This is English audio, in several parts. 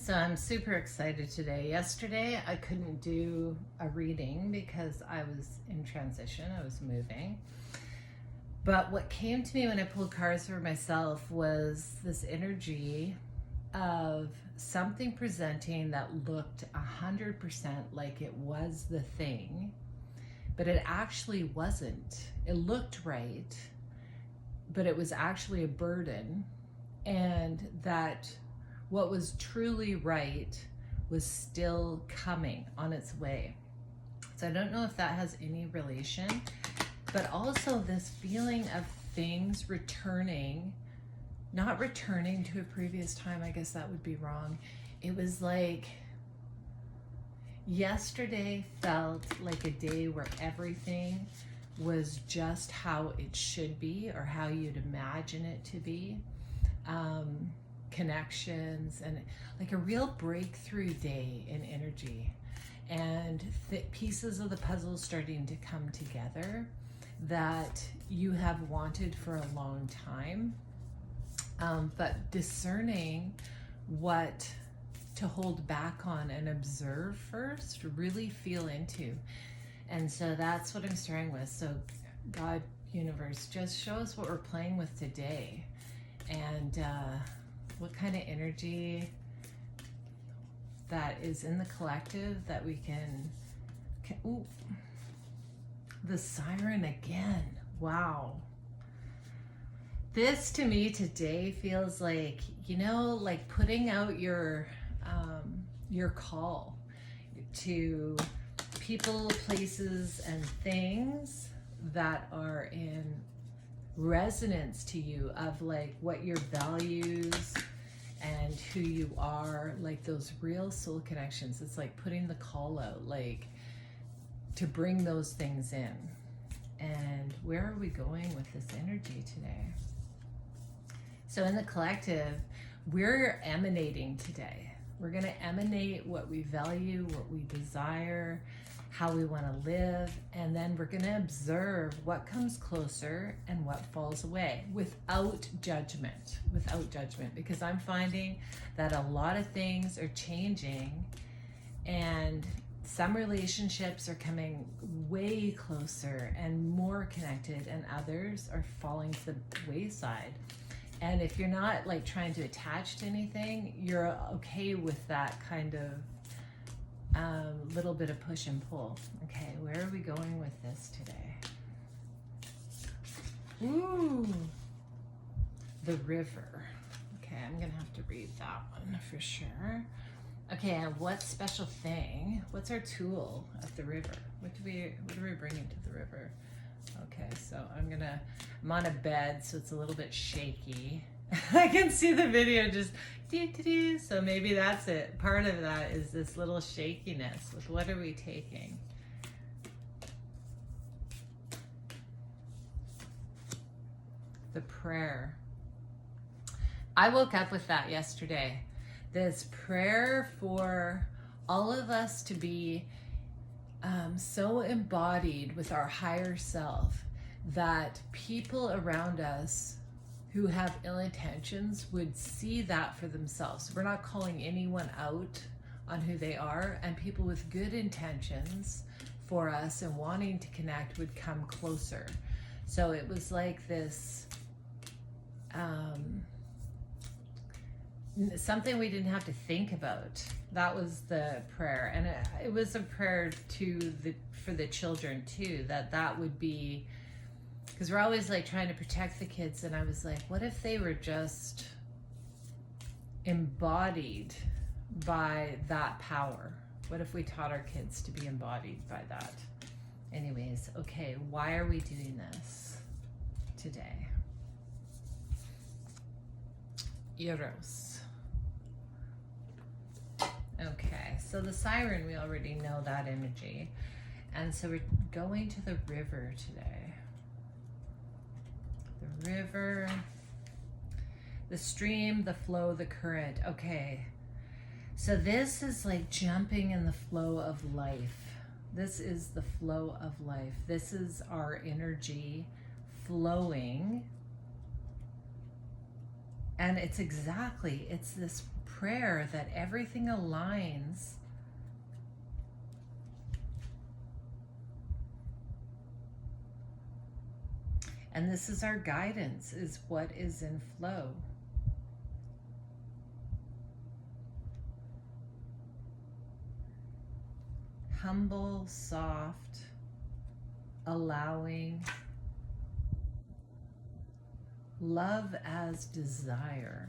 So I'm super excited today. Yesterday I couldn't do a reading because I was in transition, I was moving. But what came to me when I pulled cards for myself was this energy of something presenting that looked 100% like it was the thing, but it actually wasn't. It looked right, but it was actually a burden, and that what was truly right was still coming on its way. So I don't know if that has any relation, but also this feeling of things returning, not returning to a previous time, I guess that would be wrong. It was like yesterday felt like a day where everything was just how it should be or how you'd imagine it to be. Connections and like a real breakthrough day in energy, and pieces of the puzzle starting to come together that you have wanted for a long time, but discerning what to hold back on and observe first, really feel into. And so that's what I'm starting with. So God, universe, just show us what we're playing with today, and what kind of energy that is in the collective that we can ooh, the siren again. Wow. This to me today feels like, like putting out your call to people, places, and things that are in resonance to you of like what your values and who you are, like those real soul connections. It's like putting the call out, like to bring those things in. And where are we going with this energy today? So in the collective, we're emanating today. We're going to emanate what we value, what we desire, how we want to live, and then we're going to observe what comes closer and what falls away without judgment, because I'm finding that a lot of things are changing, and some relationships are coming way closer and more connected, and others are falling to the wayside. And if you're not like trying to attach to anything, you're okay with that kind of little bit of push and pull. Okay, where are we going with this today? Ooh, the river. Okay, I'm gonna have to read that one for sure. Okay, and what special thing? What's our tool at the river? What are we bringing to the river? Okay, so I'm on a bed, so it's a little bit shaky. I can see the video just doo-doo-doo. So maybe that's it. Part of that is this little shakiness with what are we taking? The prayer. I woke up with that yesterday. This prayer for all of us to be so embodied with our higher self that people around us who have ill intentions would see that for themselves. We're not calling anyone out on who they are, and people with good intentions for us and wanting to connect would come closer. So it was like this something we didn't have to think about. That was the prayer, and it was a prayer for the children too, that would be, because we're always like trying to protect the kids, and I was like, what if they were just embodied by that power? What if we taught our kids to be embodied by that? Anyways, okay, why are we doing this today? Eros. Okay, so the siren, we already know that energy. And so we're going to the river today. The river, the stream, the flow, the current. Okay, so this is like jumping in the flow of life. This is the flow of life. This is our energy flowing. And it's this prayer that everything aligns and this is our guidance, is what is in flow. Humble, soft, allowing, love as desire,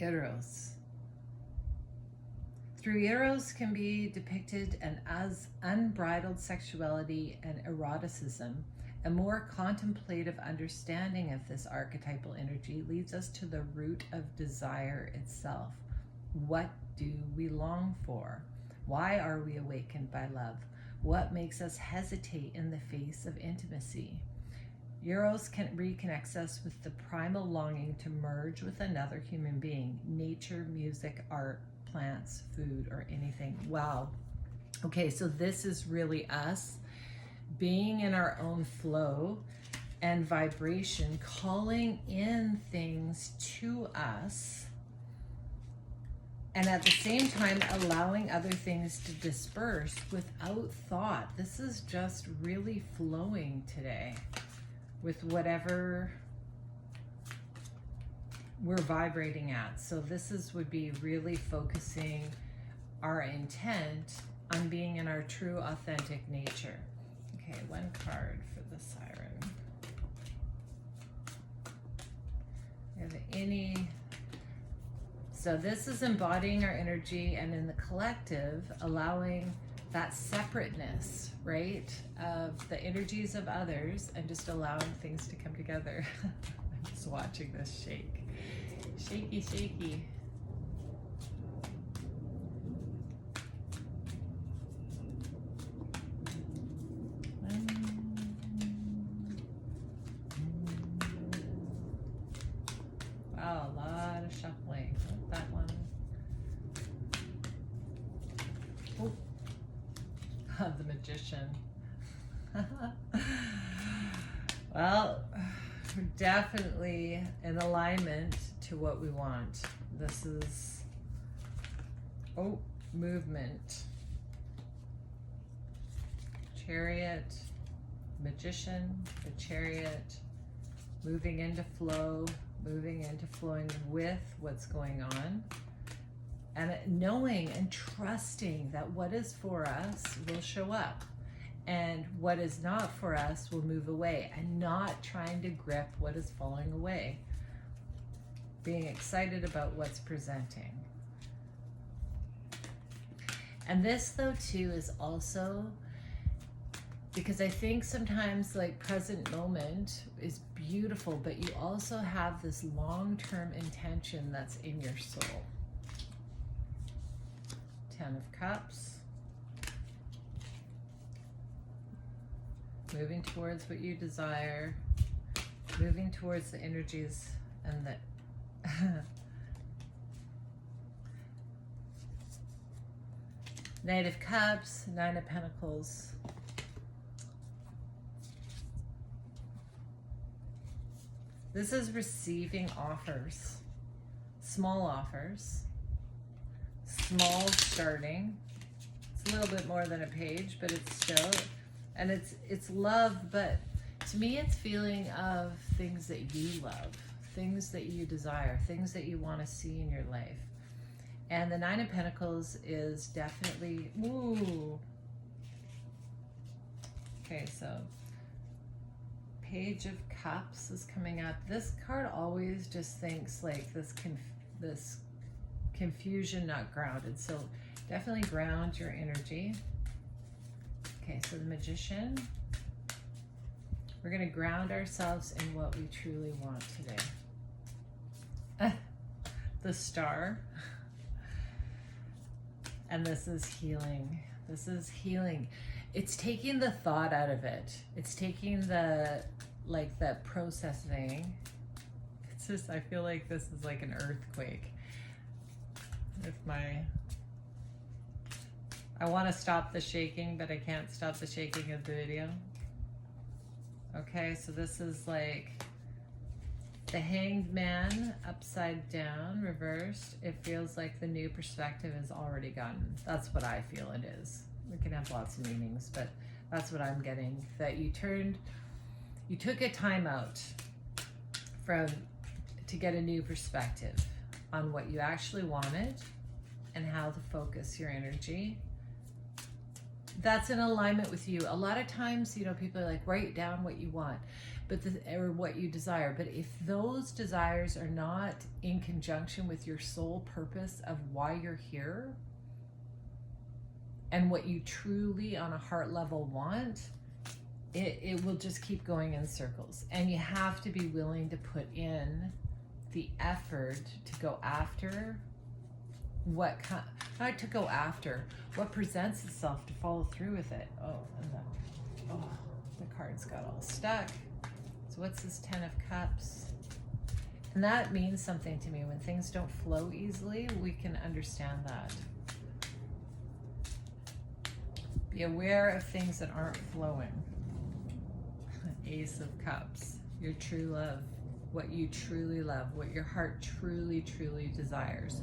eros. Through eros can be depicted as unbridled sexuality and eroticism. A more contemplative understanding of this archetypal energy leads us to the root of desire itself. What do we long for? Why are we awakened by love? What makes us hesitate in the face of intimacy? Eros reconnects us with the primal longing to merge with another human being, nature, music, art, plants, food, or anything. Wow. Okay, so this is really us being in our own flow and vibration, calling in things to us, and at the same time allowing other things to disperse without thought. This is just really flowing today with whatever we're vibrating at. So this would be really focusing our intent on being in our true authentic nature. Okay, one card for the siren. Have any... So this is embodying our energy, and in the collective, allowing that separateness, right, of the energies of others, and just allowing things to come together. I'm just watching this shake. Shaky, shaky. Wow, a lot of shuffling. Oh, that one. Oh, the magician. Well, we're definitely in alignment to what we want. This is, oh, movement. Chariot, magician, the chariot, moving into flow, moving into flowing with what's going on, and knowing and trusting that what is for us will show up, and what is not for us will move away, and not trying to grip what is falling away. Being excited about what's presenting. And this, though, too, is also, because I think sometimes like present moment is beautiful, but you also have this long-term intention that's in your soul. 10 of Cups. Moving towards what you desire. Moving towards the energies and the Knight of Cups, 9 of Pentacles. This is receiving offers, small offers, small starting. It's a little bit more than a page, but it's still, and it's love, but to me it's feeling of things that you love, things that you desire, things that you want to see in your life. And the 9 of Pentacles is definitely, ooh. Okay, so Page of Cups is coming up. This card always just thinks like this confusion, not grounded. So definitely ground your energy. Okay, so the Magician. We're going to ground ourselves in what we truly want today. The Star. And this is healing. This is healing. It's taking the thought out of it. It's taking the, like, the processing. It's just, I feel like this is like an earthquake. I want to stop the shaking, but I can't stop the shaking of the video. Okay, so this is like The Hanged Man, upside down, reversed. It feels like the new perspective is already gone. That's what I feel it is. It can have lots of meanings, but that's what I'm getting. That you took a time out to get a new perspective on what you actually wanted and how to focus your energy. That's in alignment with you. A lot of times, people are like, write down what you want, or what you desire. But if those desires are not in conjunction with your sole purpose of why you're here and what you truly on a heart level want, it will just keep going in circles. And you have to be willing to put in the effort to go after what presents itself, to follow through with it. The card's got all stuck. So what's this 10 of Cups? And that means something to me. When things don't flow easily, we can understand that. Be aware of things that aren't flowing. Ace of Cups, your true love, what you truly love, what your heart truly, truly desires.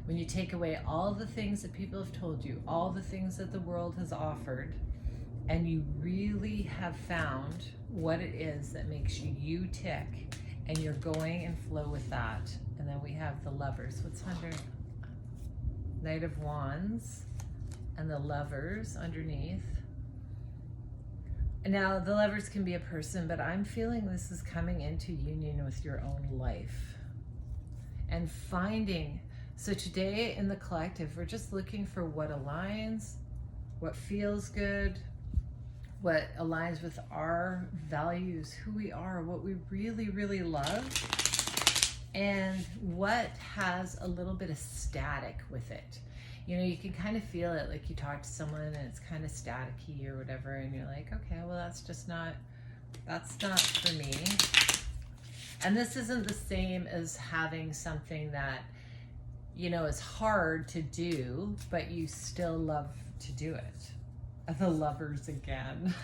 When you take away all the things that people have told you, all the things that the world has offered, and you really have found what it is that makes you tick, and you're going and flow with that. And then we have the Lovers. What's under? Knight of Wands and the Lovers underneath. Now, the Lovers can be a person, but I'm feeling this is coming into union with your own life and finding. So today in the collective, we're just looking for what aligns, what feels good, what aligns with our values, who we are, what we really, really love, and what has a little bit of static with it. You can kind of feel it, like you talk to someone and it's kind of staticky or whatever, and you're like, okay, well, that's not for me. And this isn't the same as having something that, is hard to do, but you still love to do it. The Lovers again.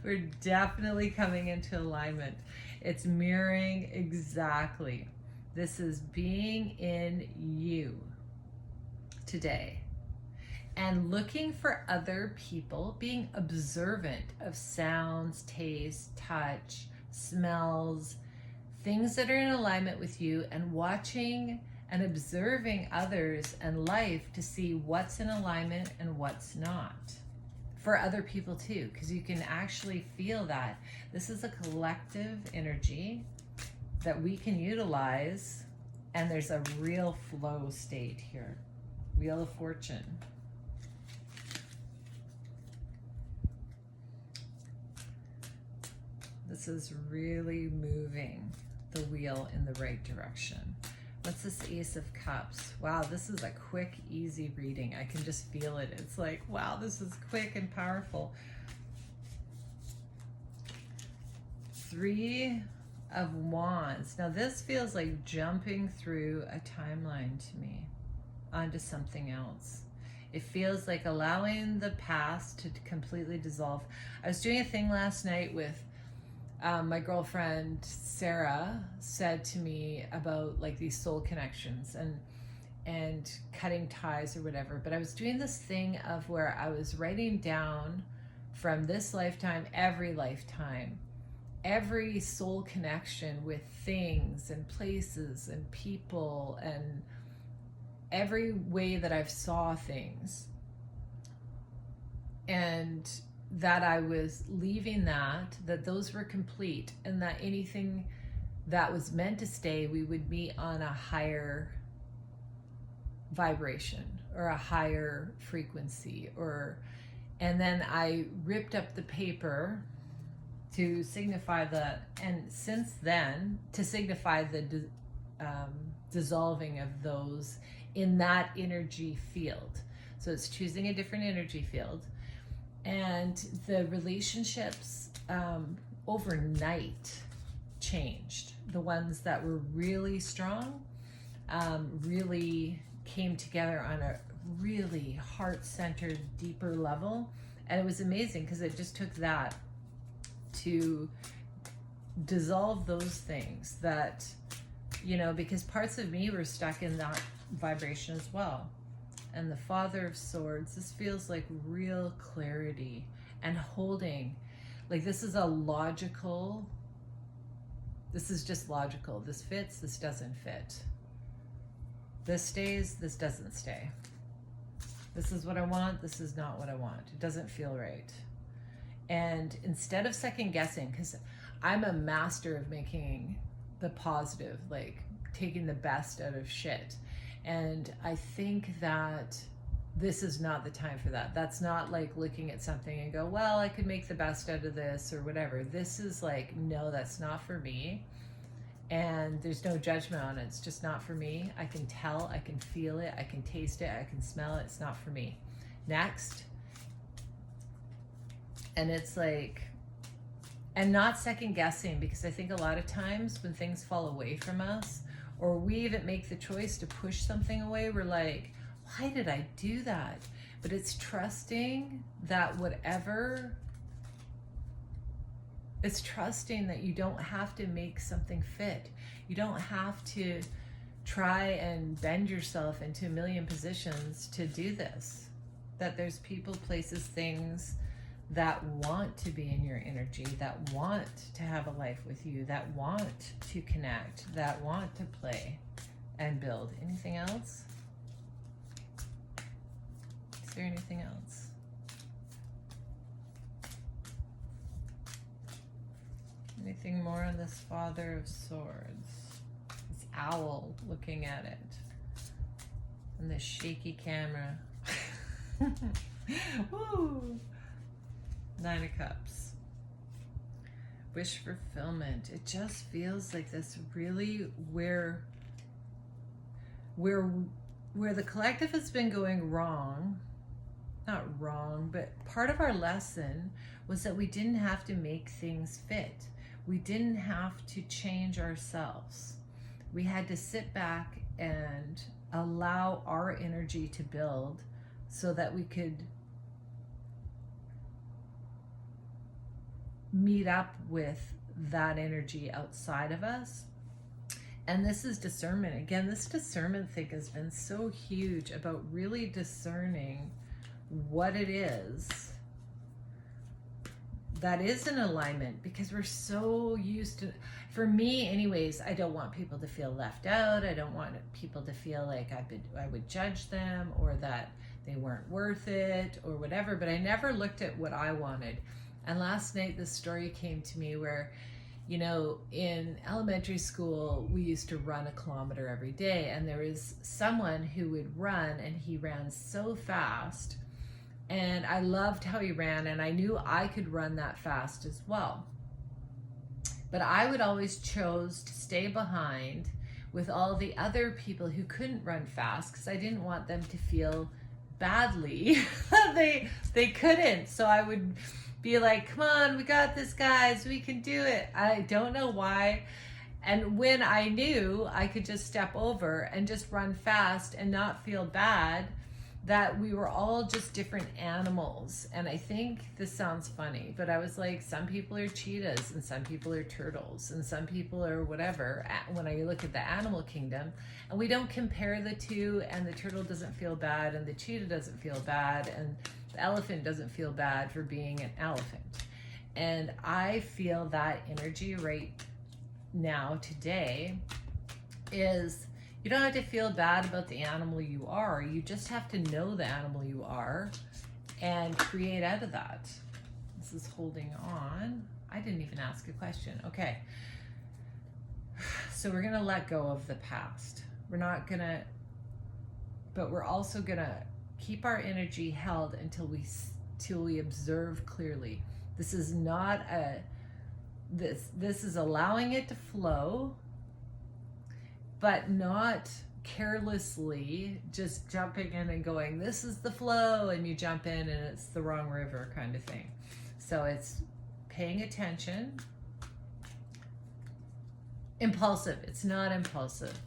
We're definitely coming into alignment. It's mirroring exactly. This is being in you today and looking for other people, being observant of sounds, taste, touch, smells, things that are in alignment with you, and watching and observing others and life to see what's in alignment and what's not for other people too, because you can actually feel that this is a collective energy that we can utilize, and there's a real flow state here. Wheel of Fortune. This is really moving the wheel in the right direction. What's this Ace of Cups? Wow, this is a quick, easy reading. I can just feel it. It's like, wow, this is quick and powerful. 3 of Wands. Now this feels like jumping through a timeline to me onto something else. It feels like allowing the past to completely dissolve. I was doing a thing last night with my girlfriend Sarah said to me about like these soul connections and cutting ties or whatever, but I was doing this thing of where I was writing down from this lifetime, every soul connection with things and places and people and every way that I've saw things, and that I was leaving that those were complete, and that anything that was meant to stay, we would meet on a higher vibration or a higher frequency, and then I ripped up the paper to signify and since then to signify the dissolving of those in that energy field. So it's choosing a different energy field. And the relationships overnight changed. The ones that were really strong really came together on a really heart-centered, deeper level. And it was amazing because it just took that to dissolve those things that, you know, because parts of me were stuck in that vibration as well. And the Father of Swords, this feels like real clarity and holding. Like this is a logical, this is just logical. This fits, this doesn't fit. This stays, this doesn't stay. This is what I want, this is not what I want. It doesn't feel right. And instead of second guessing, because I'm a master of making the positive, like taking the best out of shit. And I think that this is not the time for that. That's not like looking at something and go, well, I could make the best out of this or whatever. This is like, no, that's not for me. And there's no judgment on it. It's just not for me. I can tell, I can feel it, I can taste it, I can smell it. It's not for me. Next. And it's like, and not second guessing, because I think a lot of times when things fall away from us, or we even make the choice to push something away, we're like, why did I do that? But it's trusting that whatever, it's trusting that you don't have to make something fit. You don't have to try and bend yourself into a million positions to do this. That there's people, places, things that want to be in your energy, that want to have a life with you, that want to connect, that want to play and build. Anything else? Is there anything else? Anything more on this Father of Swords? This owl looking at it. And this shaky camera. Woo! 9 of Cups. Wish fulfillment. It just feels like this really where the collective has been going wrong. Not wrong, but part of our lesson was that we didn't have to make things fit. We didn't have to change ourselves. We had to sit back and allow our energy to build so that we could meet up with that energy outside of us. And this is discernment. Again, this discernment thing has been so huge about really discerning what it is that is in alignment, because we're so used to, for me anyways, I don't want people to feel left out. I don't want people to feel like I would judge them or that they weren't worth it or whatever, but I never looked at what I wanted. And last night this story came to me where, you know, in elementary school, we used to run a kilometer every day, and there was someone who would run, and he ran so fast. And I loved how he ran, and I knew I could run that fast as well. But I would always choose to stay behind with all the other people who couldn't run fast, because I didn't want them to feel badly. they couldn't. So I would be like, come on, we got this, guys, we can do it. I don't know why. And when I knew I could just step over and just run fast and not feel bad, that we were all just different animals. And I think this sounds funny, but I was like, some people are cheetahs and some people are turtles and some people are whatever when I look at the animal kingdom. And we don't compare the two, and the turtle doesn't feel bad and the cheetah doesn't feel bad and the elephant doesn't feel bad for being an elephant. And I feel that energy right now today is, you don't have to feel bad about the animal you are. You just have to know the animal you are and create out of that. This is holding on. I didn't even ask a question. Okay. So we're going to let go of the past. We're not going to, but we're also going to keep our energy held until we observe clearly. This is not this is allowing it to flow, but not carelessly just jumping in and going, this is the flow, and you jump in and it's the wrong river kind of thing. So it's paying attention. Impulsive. It's not impulsive.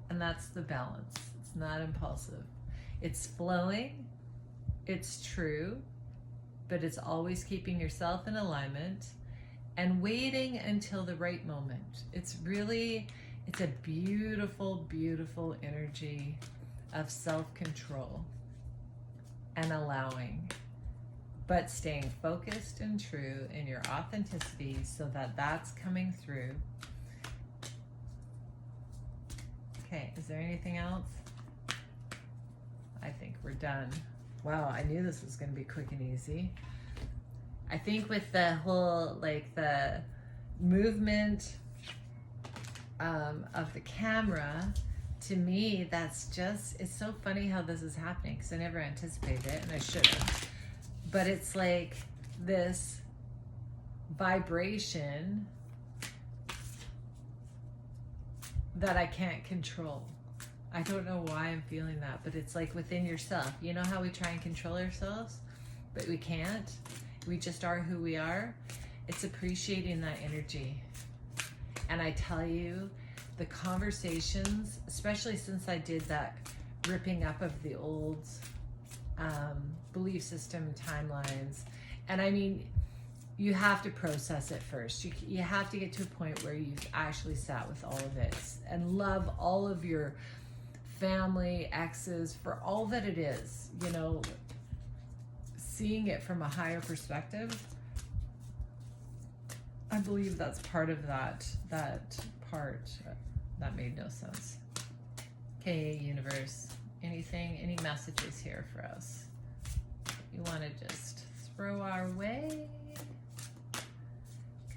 And that's the balance. It's not impulsive. It's flowing. It's true. But it's always keeping yourself in alignment. and waiting until the right moment. It's a beautiful, beautiful energy of self-control and allowing, but staying focused and true in your authenticity so that that's coming through. Okay, is there anything else? I think we're done. Wow, I knew this was going to be quick and easy. I think with the whole, like, the movement of the camera, to me, that's just, it's so funny how this is happening because I never anticipated it, and I should have. But it's like this vibration that I can't control. I don't know why I'm feeling that, but it's like within yourself. You know how we try and control ourselves, but we can't? We just are who we are. It's appreciating that energy. And I tell you, the conversations, especially since I did that ripping up of the old belief system timelines, and I mean, you have to process it first. You have to get to a point where you've actually sat with all of it and love all of your family, exes, for all that it is, you know, seeing it from a higher perspective. I believe that's part of that part. That made no sense. Okay, universe, any messages here for us you want to just throw our way?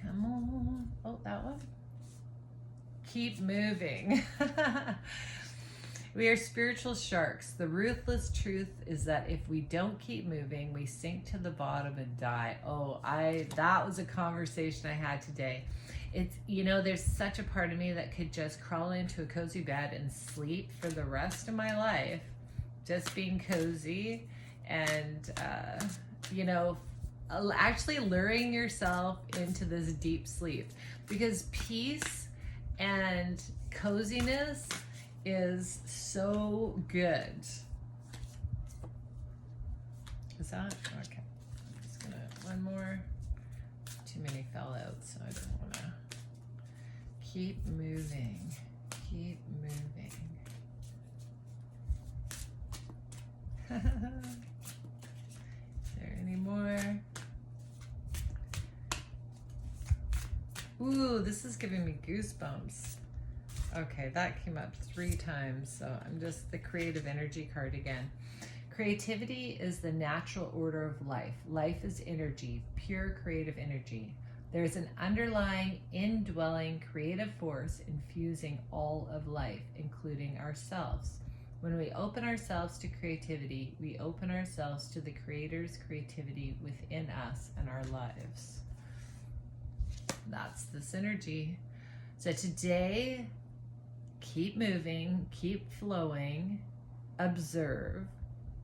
Come on. Oh, that one. Keep moving. We are spiritual sharks. The ruthless truth is that if we don't keep moving, we sink to the bottom and die. Oh, that was a conversation I had today. It's, you know, there's such a part of me that could just crawl into a cozy bed and sleep for the rest of my life, just being cozy and, you know, actually luring yourself into this deep sleep, because peace and coziness is so good. Is that okay? I'm just gonna one more. Too many fell out, so I don't want to. Keep moving. Keep moving. Is there any more? Ooh, this is giving me goosebumps. Okay, that came up 3 times, so I'm just the creative energy card again. Creativity is the natural order of life. Life is energy, pure creative energy. There's an underlying, indwelling creative force infusing all of life, including ourselves. When we open ourselves to creativity, we open ourselves to the Creator's creativity within us and our lives. That's the synergy. So today, keep moving, keep flowing, observe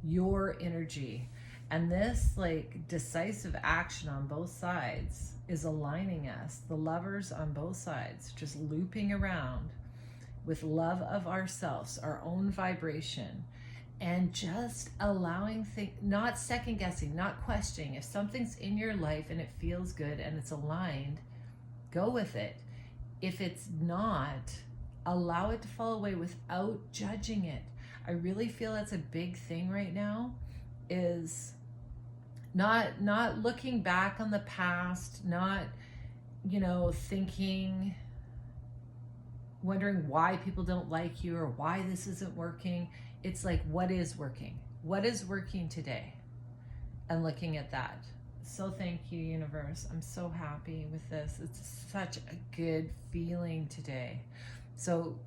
your energy. And this, like, decisive action on both sides is aligning us, the lovers on both sides, just looping around with love of ourselves, our own vibration, and just allowing things, not second guessing, not questioning. If something's in your life and it feels good and it's aligned, go with it. If it's not, allow it to fall away without judging it. I really feel that's a big thing right now, is not looking back on the past, not, you know, thinking, wondering why people don't like you or why this isn't working. It's like, what is working? What is working today? And looking at that. So thank you, universe. I'm so happy with this. It's such a good feeling today. So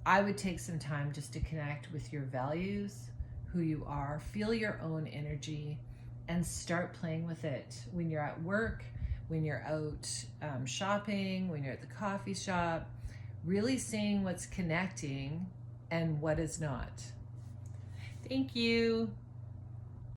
I would take some time just to connect with your values, who you are, feel your own energy, and start playing with it when you're at work, when you're out shopping, when you're at the coffee shop, really seeing what's connecting and what is not. Thank you.